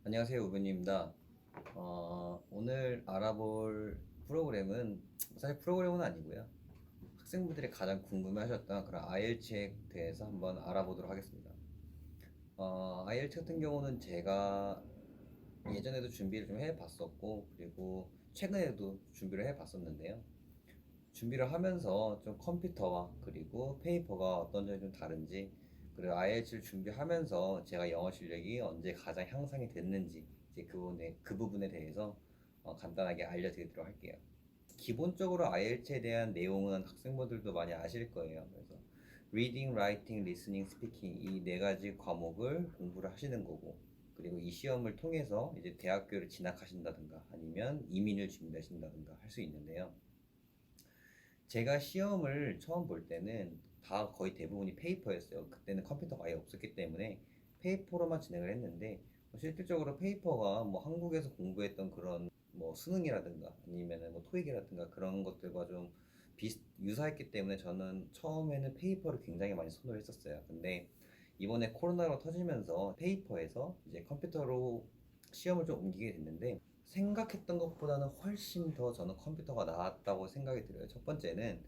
안녕하세요, 우변입니다. 오늘 알아볼 프로그램은 사실 프로그램은 아니고요. 학생분들이 가장 궁금해하셨던 그런 IELTS에 대해서 한번 알아보도록 하겠습니다. IELTS 같은 경우는 제가 예전에도 준비를 좀 해봤었고, 그리고 최근에도 준비를 해봤었는데요. 준비를 하면서 좀 컴퓨터와 그리고 페이퍼가 어떤 점이 좀 다른지, 그리고 IELTS를 준비하면서 제가 영어 실력이 언제 가장 향상이 됐는지 이제 그 부분에 대해서 간단하게 알려드리도록 할게요. 기본적으로 IELTS에 대한 내용은 학생분들도 많이 아실 거예요. 그래서 Reading, Writing, Listening, Speaking 이 네 가지 과목을 공부를 하시는 거고, 그리고 이 시험을 통해서 이제 대학교를 진학하신다든가 아니면 이민을 준비하신다든가 할 수 있는데요. 제가 시험을 처음 볼 때는 다 거의 대부분이 페이퍼였어요. 그때는 컴퓨터가 아예 없었기 때문에 페이퍼로만 진행을 했는데, 실질적으로 페이퍼가 뭐 한국에서 공부했던 그런 뭐 수능이라든가 아니면은 뭐 토익이라든가 그런 것들과 좀 유사했기 때문에 저는 처음에는 페이퍼를 굉장히 많이 선호를 했었어요. 근데 이번에 코로나가 터지면서 페이퍼에서 이제 컴퓨터로 시험을 좀 옮기게 됐는데, 생각했던 것보다는 훨씬 더 저는 컴퓨터가 나았다고 생각이 들어요. 첫 번째는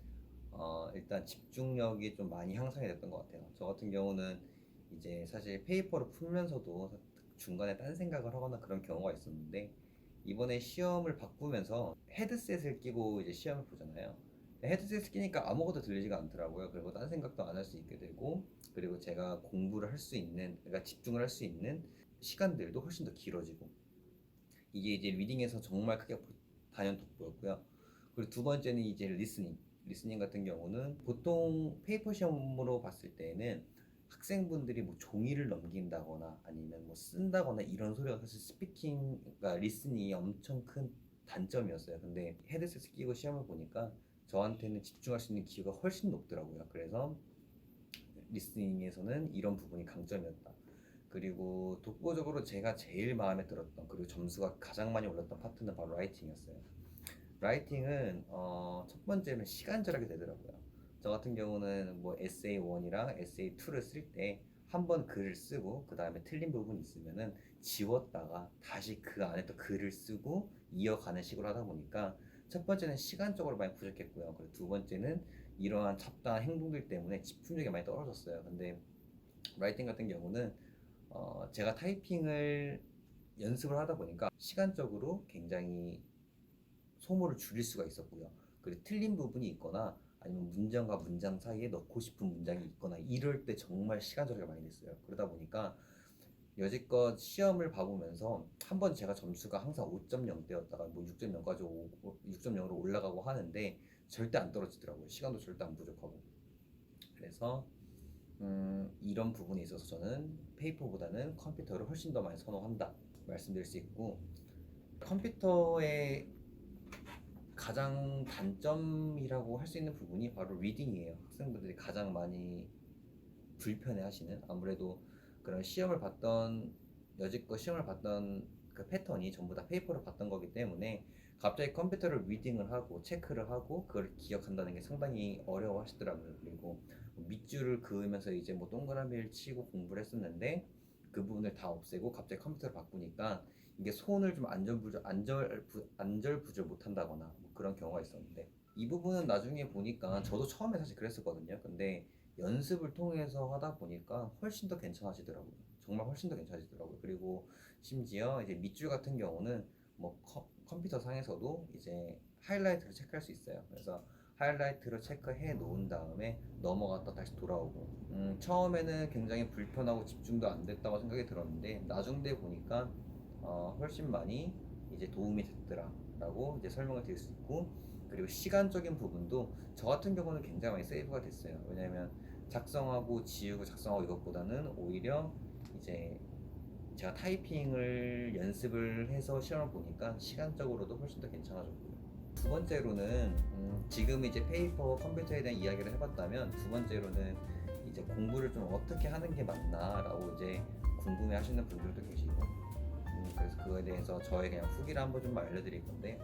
일단 집중력이 좀 많이 향상이 됐던 것 같아요. 저 같은 경우는 이제 사실 페이퍼를 풀면서도 중간에 딴 생각을 하거나 그런 경우가 있었는데, 이번에 시험을 바꾸면서 헤드셋을 끼고 이제 시험을 보잖아요. 헤드셋을 끼니까 아무것도 들리지가 않더라고요. 그리고 딴 생각도 안 할 수 있게 되고, 그리고 제가 공부를 할 수 있는, 그러니까 집중을 할 수 있는 시간들도 훨씬 더 길어지고, 이게 이제 리딩에서 정말 크게 단연 돋보였고요. 그리고 두 번째는 이제 리스닝. 리스닝 같은 경우는 보통 페이퍼 시험으로 봤을 때는 학생분들이 뭐 종이를 넘긴다거나 아니면 뭐 쓴다거나 이런 소리가 사실 스피킹, 그러니까 리스닝이 엄청 큰 단점이었어요. 근데 헤드셋을 끼고 시험을 보니까 저한테는 집중할 수 있는 기회가 훨씬 높더라고요. 그래서 리스닝에서는 이런 부분이 강점이었다. 그리고 독보적으로 제가 제일 마음에 들었던, 그리고 점수가 가장 많이 올랐던 파트는 바로 라이팅이었어요. 라이팅은 첫 번째는 시간 절약이 되더라고요. 저 같은 경우는 뭐 에세이 1이랑 에세이 2를 쓸 때 한 번 글을 쓰고 그 다음에 틀린 부분이 있으면은 지웠다가 다시 그 안에 또 글을 쓰고 이어가는 식으로 하다 보니까 첫 번째는 시간적으로 많이 부족했고요. 그리고 두 번째는 이러한 잡다한 행동들 때문에 집중력이 많이 떨어졌어요. 근데 라이팅 같은 경우는 제가 타이핑을 연습을 하다 보니까 시간적으로 굉장히 소모를 줄일 수가 있었고요. 그리고 틀린 부분이 있거나 아니면 문장과 문장 사이에 넣고 싶은 문장이 있거나 이럴 때 정말 시간 절약이 많이 됐어요. 그러다 보니까 여지껏 시험을 봐보면서 한 번 제가 점수가 항상 5.0대였다가 뭐 6.0까지 6.0으로 올라가고 하는데 절대 안 떨어지더라고요. 시간도 절대 안 부족하고. 그래서 이런 부분에 있어서 저는 페이퍼보다는 컴퓨터를 훨씬 더 많이 선호한다 말씀드릴 수 있고, 컴퓨터의 가장 단점이라고 할 수 있는 부분이 바로 리딩이에요. 학생분들이 가장 많이 불편해 하시는, 아무래도 그런 여지껏 시험을 봤던 그 패턴이 전부 다 페이퍼로 봤던 거기 때문에 갑자기 컴퓨터를 리딩을 하고 체크를 하고 그걸 기억한다는 게 상당히 어려워 하시더라고요. 그리고 밑줄을 그으면서 이제 뭐 동그라미를 치고 공부를 했었는데 그 부분을 다 없애고 갑자기 컴퓨터를 바꾸니까 이게 손을 좀 안절부절 못한다거나 뭐 그런 경우가 있었는데, 이 부분은 나중에 보니까 저도 처음에 사실 그랬었거든요. 근데 연습을 통해서 하다 보니까 훨씬 더 괜찮아지더라고요. 정말 훨씬 더 괜찮아지더라고요. 그리고 심지어 이제 밑줄 같은 경우는 뭐 컴퓨터 상에서도 이제 하이라이트를 체크할 수 있어요. 그래서 하이라이트를 체크해 놓은 다음에 넘어갔다 다시 돌아오고, 처음에는 굉장히 불편하고 집중도 안 됐다고 생각이 들었는데 나중돼 보니까 훨씬 많이 이제 도움이 됐더라라고 이제 설명을 드릴 수 있고, 그리고 시간적인 부분도 저 같은 경우는 굉장히 많이 세이브가 됐어요. 왜냐하면 작성하고 지우고 작성하고 이것보다는 오히려 이제 제가 타이핑을 연습을 해서 시험을 보니까 시간적으로도 훨씬 더 괜찮아졌고요. 두 번째로는 지금 이제 페이퍼 컴퓨터에 대한 이야기를 해봤다면, 두 번째로는 이제 공부를 좀 어떻게 하는 게 맞나라고 이제 궁금해 하시는 분들도 계시고, 그래서 그거에 대해서 저의 그냥 후기를 한번 좀 알려드릴 건데,